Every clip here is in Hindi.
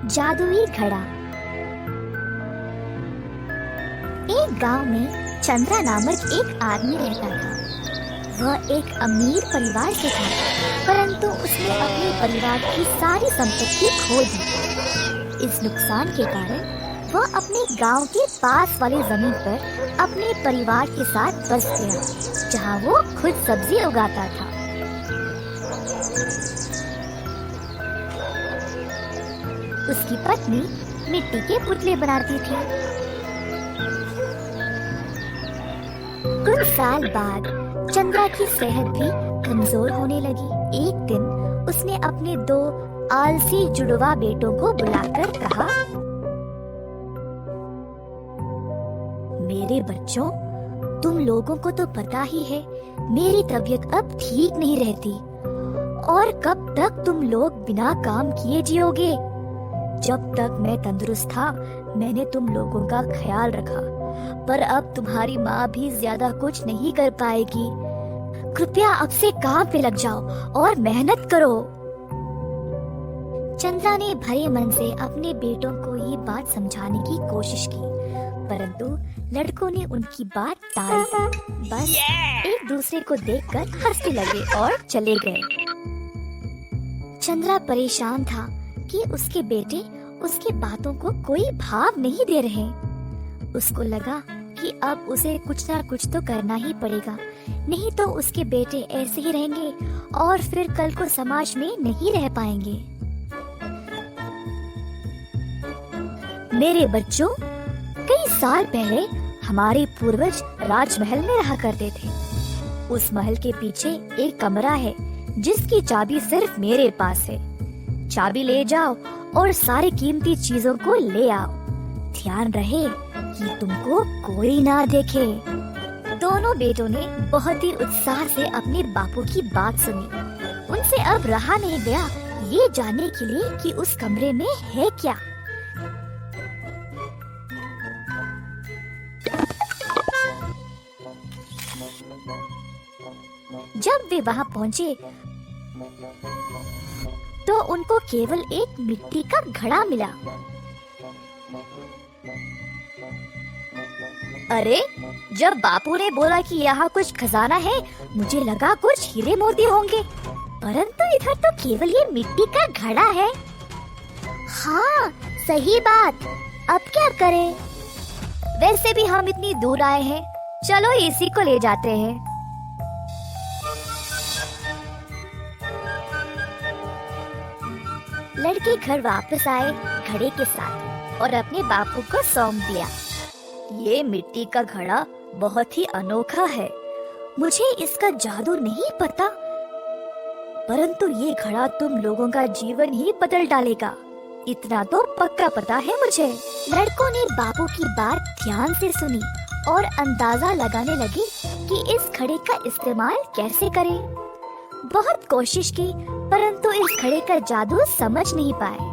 जादुई घड़ा। एक गांव में चंद्रा नामक एक आदमी रहता था। वह एक अमीर परिवार से था, परंतु उसने अपने परिवार की सारी संपत्ति खो दी। इस नुकसान के कारण वह अपने गांव के पास वाली जमीन पर अपने परिवार के साथ बस गया, जहां वो खुद सब्जी उगाता था। उसकी पत्नी मिट्टी के पुतले बनाती थी। कुछ साल बाद चंद्रा की सेहत भी कमजोर होने लगी। एक दिन उसने अपने 2 आलसी जुड़वा बेटों को बुलाकर कहा, मेरे बच्चों, तुम लोगों को तो पता ही है मेरी तबीयत अब ठीक नहीं रहती, और कब तक तुम लोग बिना काम किए जियोगे। जब तक मैं तंदुरुस्त था मैंने तुम लोगों का ख्याल रखा, पर अब तुम्हारी माँ भी ज्यादा कुछ नहीं कर पाएगी। कृपया अब से काम पे लग जाओ और मेहनत करो। चंद्रा ने भरे मन से अपने बेटों को ये बात समझाने की कोशिश की, परंतु लड़कों ने उनकी बात टाल दी। बस एक दूसरे को देखकर हंसने लगे और चले गए। चंद्रा परेशान था कि उसके बेटे उसकी बातों को कोई भाव नहीं दे रहे। उसको लगा कि अब उसे कुछ ना कुछ तो करना ही पड़ेगा, नहीं तो उसके बेटे ऐसे ही रहेंगे और फिर कल को समाज में नहीं रह पाएंगे। मेरे बच्चों, कई साल पहले हमारे पूर्वज राजमहल में रहा करते थे। उस महल के पीछे एक कमरा है जिसकी चाबी सिर्फ मेरे पास है। चाबी ले जाओ और सारी कीमती चीजों को ले आओ। ध्यान रहे कि तुमको कोई ना देखे। दोनों बेटों ने बहुत ही उत्साह से अपने बापू की बात सुनी। उनसे अब रहा नहीं गया ये जानने के लिए कि उस कमरे में है क्या। जब वे वहाँ पहुँचे तो उनको केवल एक मिट्टी का घड़ा मिला। अरे, जब बापू ने बोला कि यहाँ कुछ खजाना है, मुझे लगा कुछ हीरे मोती होंगे, परंतु इधर तो केवल ये मिट्टी का घड़ा है। हाँ, सही बात। अब क्या करें? वैसे भी हम इतनी दूर आए हैं, चलो इसी को ले जाते हैं। लड़के घर वापस आए घड़े के साथ और अपने बापू को सौंप दिया। ये मिट्टी का घड़ा बहुत ही अनोखा है। मुझे इसका जादू नहीं पता, परंतु ये घड़ा तुम लोगों का जीवन ही बदल डालेगा, इतना तो पक्का पता है मुझे। लड़कों ने बापू की बात ध्यान से सुनी और अंदाजा लगाने लगे कि इस घड़े का इस्तेमाल कैसे करें। बहुत कोशिश की, परंतु इस घड़े का जादू समझ नहीं पाए।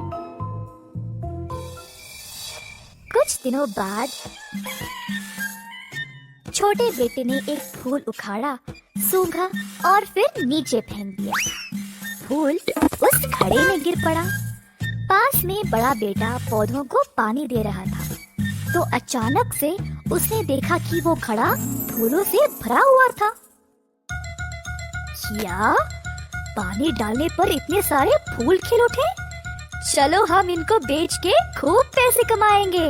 कुछ दिनों बाद छोटे बेटे ने एक फूल उखाड़ा, सूंघा और फिर नीचे फेंक दिया। फूल उस घड़े में गिर पड़ा। पास में बड़ा बेटा पौधों को पानी दे रहा था, तो अचानक से उसने देखा कि वो घड़ा फूलों से भरा हुआ था। क्या? पानी डालने पर इतने सारे फूल खिल उठे? चलो हम इनको बेच के खूब पैसे कमाएंगे।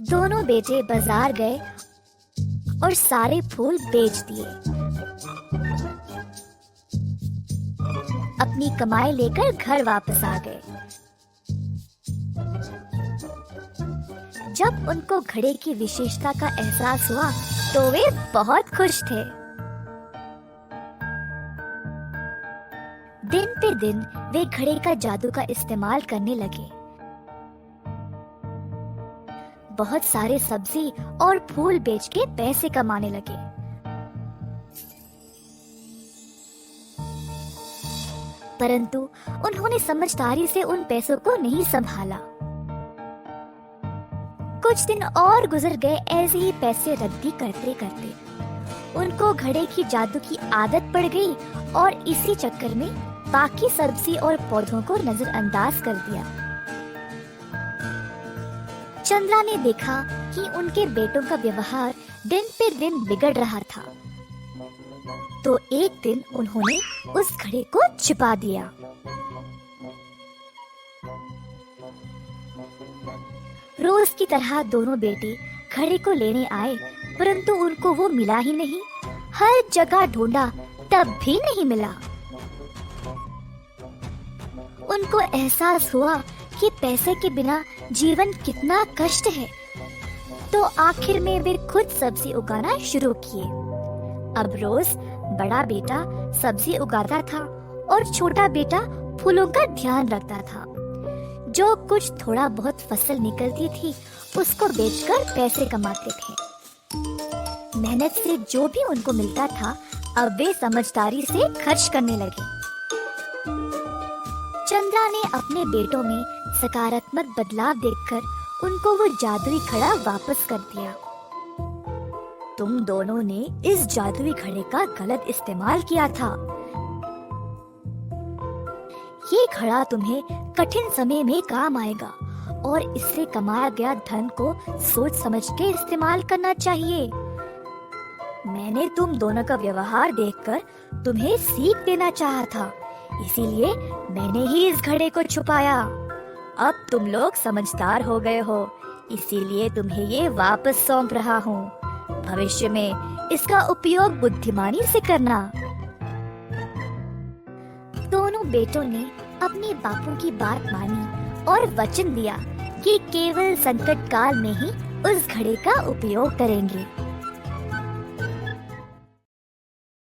दोनों बेटे बाजार गए और सारे फूल बेच दिए। अपनी कमाई लेकर घर वापस आ गए। जब उनको घड़े की विशेषता का एहसास हुआ तो वे बहुत खुश थे। दिन पे दिन वे घड़े का जादू का इस्तेमाल करने लगे। बहुत सारे सब्जी और फूल बेच के पैसे कमाने लगे। परंतु उन्होंने समझदारी से उन पैसों को नहीं संभाला। कुछ दिन और गुजर गए ऐसे ही पैसे रद्दी करते करते। उनको घड़े की जादू की आदत पड़ गई और इसी चक्कर में बाकी सब्जी और पौधों को नजरअंदाज कर दिया। चंद्रा ने देखा कि उनके बेटों का व्यवहार दिन पे दिन बिगड़ रहा था, तो एक दिन उन्होंने उस घड़े को छिपा दिया। रोज की तरह दोनों बेटे घड़े को लेने आए, परंतु उनको वो मिला ही नहीं। हर जगह ढूंढा, तब भी नहीं मिला। उनको एहसास हुआ कि पैसे के बिना जीवन कितना कष्ट है, तो आखिर में वे खुद सब्जी उगाना शुरू किए। अब रोज बड़ा बेटा सब्जी उगाता था और छोटा बेटा फूलों का ध्यान रखता था। जो कुछ थोड़ा बहुत फसल निकलती थी, उसको बेचकर पैसे कमाते थे। मेहनत से जो भी उनको मिलता था, अब वे समझदारी से खर्च करने लगे। चंद्रा ने अपने बेटों में सकारात्मक बदलाव देखकर उनको वो जादुई घड़ा वापस कर दिया। तुम दोनों ने इस जादुई घड़े का गलत इस्तेमाल किया था। ये घड़ा तुम्हें कठिन समय में काम आएगा और इससे कमाया गया धन को सोच समझ के इस्तेमाल करना चाहिए। मैंने तुम दोनों का व्यवहार देखकर तुम्हें सीख देना चाहा था, इसीलिए मैंने ही इस घड़े को छुपाया। अब तुम लोग समझदार हो गए हो, इसीलिए तुम्हें ये वापस सौंप रहा हूँ। भविष्य में इसका उपयोग बुद्धिमानी से करना। दोनों बेटों ने अपने बापू की बात मानी और वचन दिया कि केवल संकट काल में ही उस घड़े का उपयोग करेंगे।